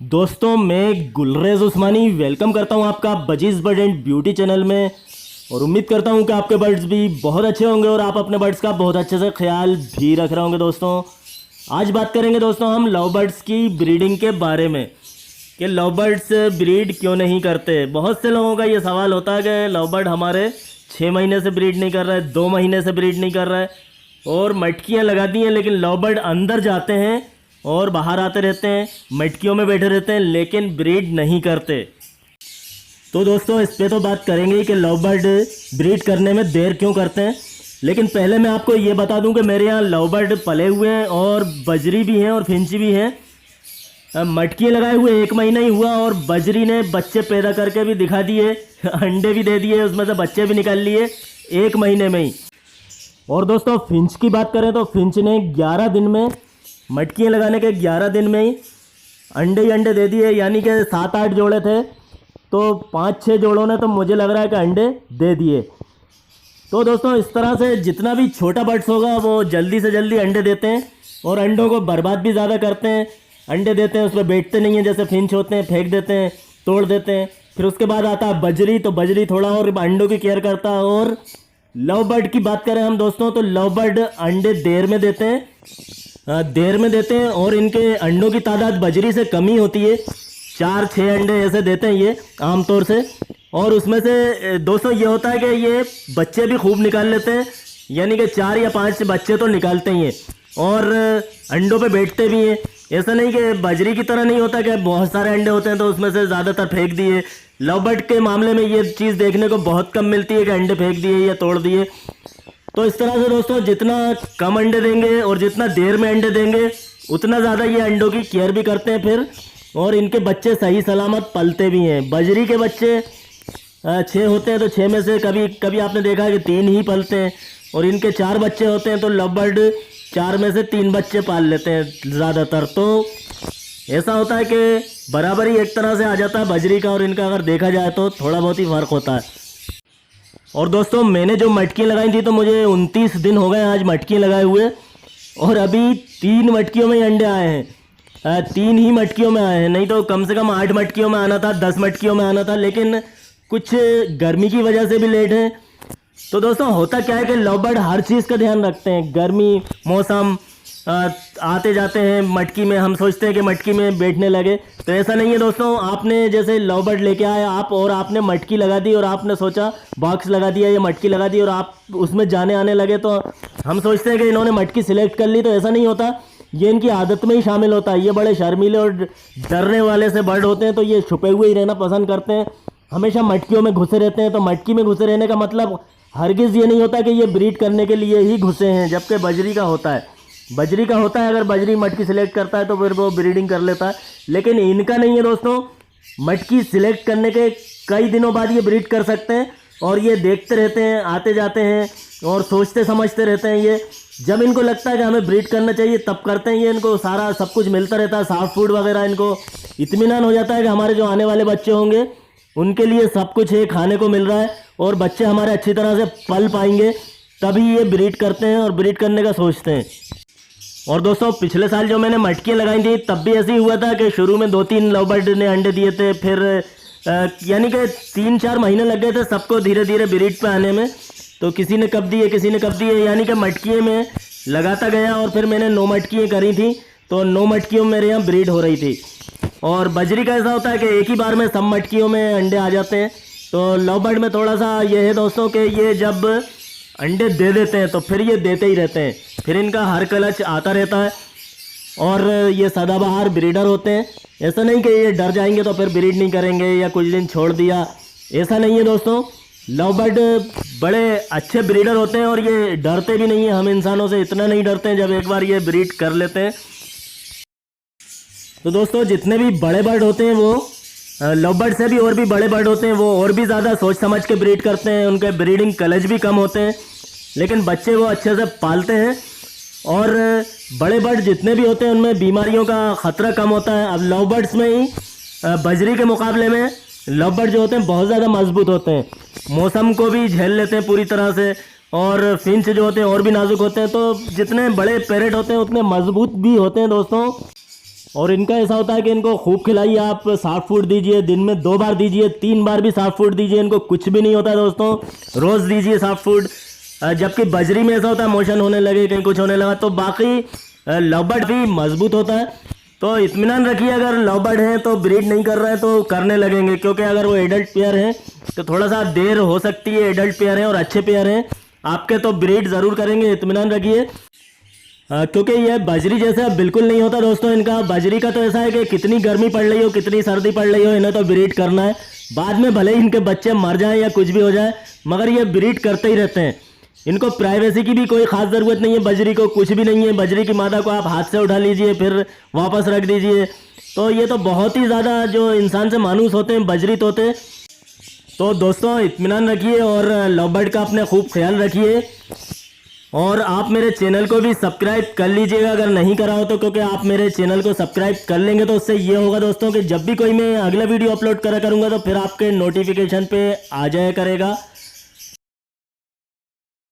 दोस्तों मैं गुलरेज उस्मानी वेलकम करता हूं आपका budgies bird and beauty channel में। और उम्मीद करता हूं कि आपके बर्ड्स भी बहुत अच्छे होंगे और आप अपने बर्ड्स का बहुत अच्छे से ख्याल भी रख रहे होंगे। दोस्तों आज बात करेंगे दोस्तों हम लव बर्ड्स की ब्रीडिंग के बारे में कि लव बर्ड्स ब्रीड क्यों नहीं करते। बहुत से लोगों का ये सवाल होता है कि लव बर्ड हमारे 6 महीने से ब्रीड नहीं कर रहा है, 2 महीने से ब्रीड नहीं कर रहा है और मटकियाँ लगा दी हैं, लेकिन लव बर्ड अंदर जाते हैं और बाहर आते रहते हैं, मटकियों में बैठे रहते हैं, लेकिन ब्रीड नहीं करते। तो दोस्तों इस पे तो बात करेंगे ही कि लव बर्ड ब्रीड करने में देर क्यों करते हैं। लेकिन पहले मैं आपको ये बता दूं कि मेरे यहाँ लव बर्ड पले हुए हैं और बजरी भी हैं और फिंची भी हैं। मटकी लगाए हुए 1 महीना ही हुआ और बजरी ने बच्चे पैदा करके भी दिखा दिए, अंडे भी दे दिए, उसमें से बच्चे भी निकाल लिए 1 महीने में ही। और दोस्तों फिंच की बात करें तो फिंच ने 11 दिन में, मटकियाँ लगाने के 11 दिन में ही अंडे ही अंडे दे दिए। यानी कि 7-8 जोड़े थे तो 5-6 जोड़ों ने तो मुझे लग रहा है कि अंडे दे दिए। तो दोस्तों इस तरह से जितना भी छोटा बर्ड्स होगा वो जल्दी से जल्दी अंडे देते हैं और अंडों को बर्बाद भी ज़्यादा करते हैं। अंडे देते हैं उस पर बैठते नहीं हैं, जैसे फिंच होते हैं, फेंक देते हैं, तोड़ देते हैं। फिर उसके बाद आता है बजरी, तो बजरी थोड़ा और अंडों की केयर करता है। और लव बर्ड की बात करें हम दोस्तों तो लव बर्ड अंडे देर में देते हैं, और इनके अंडों की तादाद बजरी से कम ही होती है। 4-6 अंडे ऐसे देते हैं ये आमतौर से। और उसमें से दोस्तों ये होता है कि ये बच्चे भी खूब निकाल लेते हैं, यानी कि 4 या 5 बच्चे तो निकालते ही हैं और अंडों पे बैठते भी हैं। ऐसा नहीं कि बजरी की तरह नहीं होता कि बहुत सारे अंडे होते हैं तो उसमें से ज़्यादातर फेंक दिए। लव बर्ड के मामले में ये चीज़ देखने को बहुत कम मिलती है कि अंडे फेंक दिए या तोड़ दिए। तो इस तरह से दोस्तों जितना कम अंडे देंगे और जितना देर में अंडे देंगे उतना ज़्यादा ये अंडों की केयर भी करते हैं फिर, और इनके बच्चे सही सलामत पलते भी हैं। बजरी के बच्चे 6 होते हैं तो 6 में से कभी कभी आपने देखा है कि 3 ही पलते हैं, और इनके 4 बच्चे होते हैं तो लव बर्ड 4 में से 3 बच्चे पाल लेते हैं ज़्यादातर। तो ऐसा होता है कि बराबर ही एक तरह से आ जाता है बजरी का और इनका, अगर देखा जाए तो थोड़ा बहुत ही फ़र्क होता है। और दोस्तों मैंने जो मटकी लगाई थी तो मुझे 29 दिन हो गए आज मटकी लगाए हुए, और अभी 3 मटकियों में ही अंडे आए हैं। 3 ही मटकियों में आए हैं, नहीं तो कम से कम 8 मटकियों में आना था, 10 मटकियों में आना था, लेकिन कुछ गर्मी की वजह से भी लेट है। तो दोस्तों होता क्या है कि लव बर्ड हर चीज़ का ध्यान रखते हैं। गर्मी, मौसम, आते जाते हैं मटकी में, हम सोचते हैं कि मटकी में बैठने लगे, तो ऐसा नहीं है दोस्तों। आपने जैसे लव बर्ड लेके आए आप और आपने मटकी लगा दी और आपने सोचा बॉक्स लगा दिया या मटकी लगा दी और आप उसमें जाने आने लगे, तो हम सोचते हैं कि इन्होंने मटकी सिलेक्ट कर ली, तो ऐसा नहीं होता। ये इनकी आदत में ही शामिल होता है। ये बड़े शर्मीले और डरने वाले से बर्ड होते हैं, तो ये छुपे हुए ही रहना पसंद करते हैं, हमेशा मटकियों में घुसे रहते हैं। तो मटकी में घुसे रहने का मतलब हरगिज़ ये नहीं होता कि ये ब्रीड करने के लिए ही घुसे हैं, जबकि बजरी का होता है। बजरी का होता है अगर बजरी मटकी सिलेक्ट करता है तो फिर वो ब्रीडिंग कर लेता है, लेकिन इनका नहीं है दोस्तों। मटकी सिलेक्ट करने के कई दिनों बाद ये ब्रीड कर सकते हैं और ये देखते रहते हैं, आते जाते हैं और सोचते समझते रहते हैं। ये जब इनको लगता है कि हमें ब्रीड करना चाहिए तब करते हैं। ये इनको सारा सब कुछ मिलता रहता है, सॉफ्ट फूड वगैरह, इनको इत्मीनान हो जाता है कि हमारे जो आने वाले बच्चे होंगे उनके लिए सब कुछ है, खाने को मिल रहा है और बच्चे हमारे अच्छी तरह से पल पाएंगे, तभी ये ब्रीड करते हैं और ब्रीड करने का सोचते हैं। और दोस्तों पिछले साल जो मैंने मटकियाँ लगाई थी तब भी ऐसे ही हुआ था कि शुरू में 2-3 लव बर्ड ने अंडे दिए थे, फिर यानी कि 3-4 महीने लग गए थे सबको धीरे धीरे ब्रीड पे आने में। तो किसी ने कब दिए, किसी ने कब दिए, यानी कि मटकिए में लगाता गया और फिर मैंने 9 मटकियाँ करी थी, तो 9 मटकियों में मेरे यहाँ ब्रीड हो रही थी। और बजरी का ऐसा होता है कि एक ही बार में सब मटकियों में अंडे आ जाते हैं। तो लव बर्ड में थोड़ा सा ये है दोस्तों कि ये जब अंडे दे देते हैं तो फिर ये देते ही रहते हैं, फिर इनका हर क्लच आता रहता है और ये सदाबहार ब्रीडर होते हैं। ऐसा नहीं कि ये डर जाएंगे तो फिर ब्रीड नहीं करेंगे या कुछ दिन छोड़ दिया, ऐसा नहीं है दोस्तों। लव बर्ड बड़े अच्छे ब्रीडर होते हैं और ये डरते भी नहीं हैं। हम इंसानों से इतना नहीं डरते हैं जब एक बार ये ब्रीड कर लेते हैं। तो दोस्तों जितने भी बड़े बर्ड होते हैं वो लव बर्ड से भी और भी बड़े बर्ड होते हैं, वो और भी ज़्यादा सोच समझ के ब्रीड करते हैं, उनके ब्रीडिंग कलेज भी कम होते हैं, लेकिन बच्चे वो अच्छे से पालते हैं। और बड़े बर्ड जितने भी होते हैं उनमें बीमारियों का ख़तरा कम होता है। अब लव बर्ड्स में ही बजरी के मुकाबले में लव बर्ड जो होते हैं बहुत ज़्यादा मजबूत होते हैं, मौसम को भी झेल लेते हैं पूरी तरह से, और फिंच जो होते हैं और भी नाजुक होते हैं। तो जितने बड़े पैरेट होते हैं उतने मजबूत भी होते हैं दोस्तों। और इनका ऐसा होता है कि इनको खूब खिलाइए आप, सॉफ्ट फूड दीजिए, दिन में 2 बार दीजिए, 3 बार भी सॉफ्ट फूड दीजिए, इनको कुछ भी नहीं होता दोस्तों, रोज़ दीजिए सॉफ्ट फूड। जबकि बजरी में ऐसा होता है मोशन होने लगे, कहीं कुछ होने लगा। तो बाकी लवबर्ड भी मजबूत होता है। तो इत्मीनान रखिए, अगर लवबर्ड हैं तो ब्रीड नहीं कर रहे हैं तो करने लगेंगे, क्योंकि अगर वो एडल्ट पेयर हैं तो थोड़ा सा देर हो सकती है। एडल्ट पेयर हैं और अच्छे पेयर हैं आपके तो ब्रीड ज़रूर करेंगे, इत्मीनान रखिए। क्योंकि ये बजरी जैसा बिल्कुल नहीं होता दोस्तों इनका। बजरी का तो ऐसा है कि कितनी गर्मी पड़ रही हो, कितनी सर्दी पड़ रही हो, इन्हें तो ब्रीड करना है। बाद में भले ही इनके बच्चे मर जाएं या कुछ भी हो जाए, मगर ये ब्रीड करते ही रहते हैं। इनको प्राइवेसी की भी कोई ख़ास ज़रूरत नहीं है, बजरी को कुछ भी नहीं है। बजरी की मादा को आप हाथ से उठा लीजिए, फिर वापस रख दीजिए। तो ये तो बहुत ही ज़्यादा जो इंसान से मानूस होते हैं बजरी तोते। तो दोस्तों इत्मीनान रखिए और लवबर्ड का अपने खूब ख्याल रखिए। और आप मेरे चैनल को भी सब्सक्राइब कर लीजिएगा अगर नहीं करा हो तो, क्योंकि आप मेरे चैनल को सब्सक्राइब कर लेंगे तो उससे ये होगा दोस्तों कि जब भी कोई मैं अगला वीडियो अपलोड करा करूँगा तो फिर आपके नोटिफिकेशन पे आ जाया करेगा।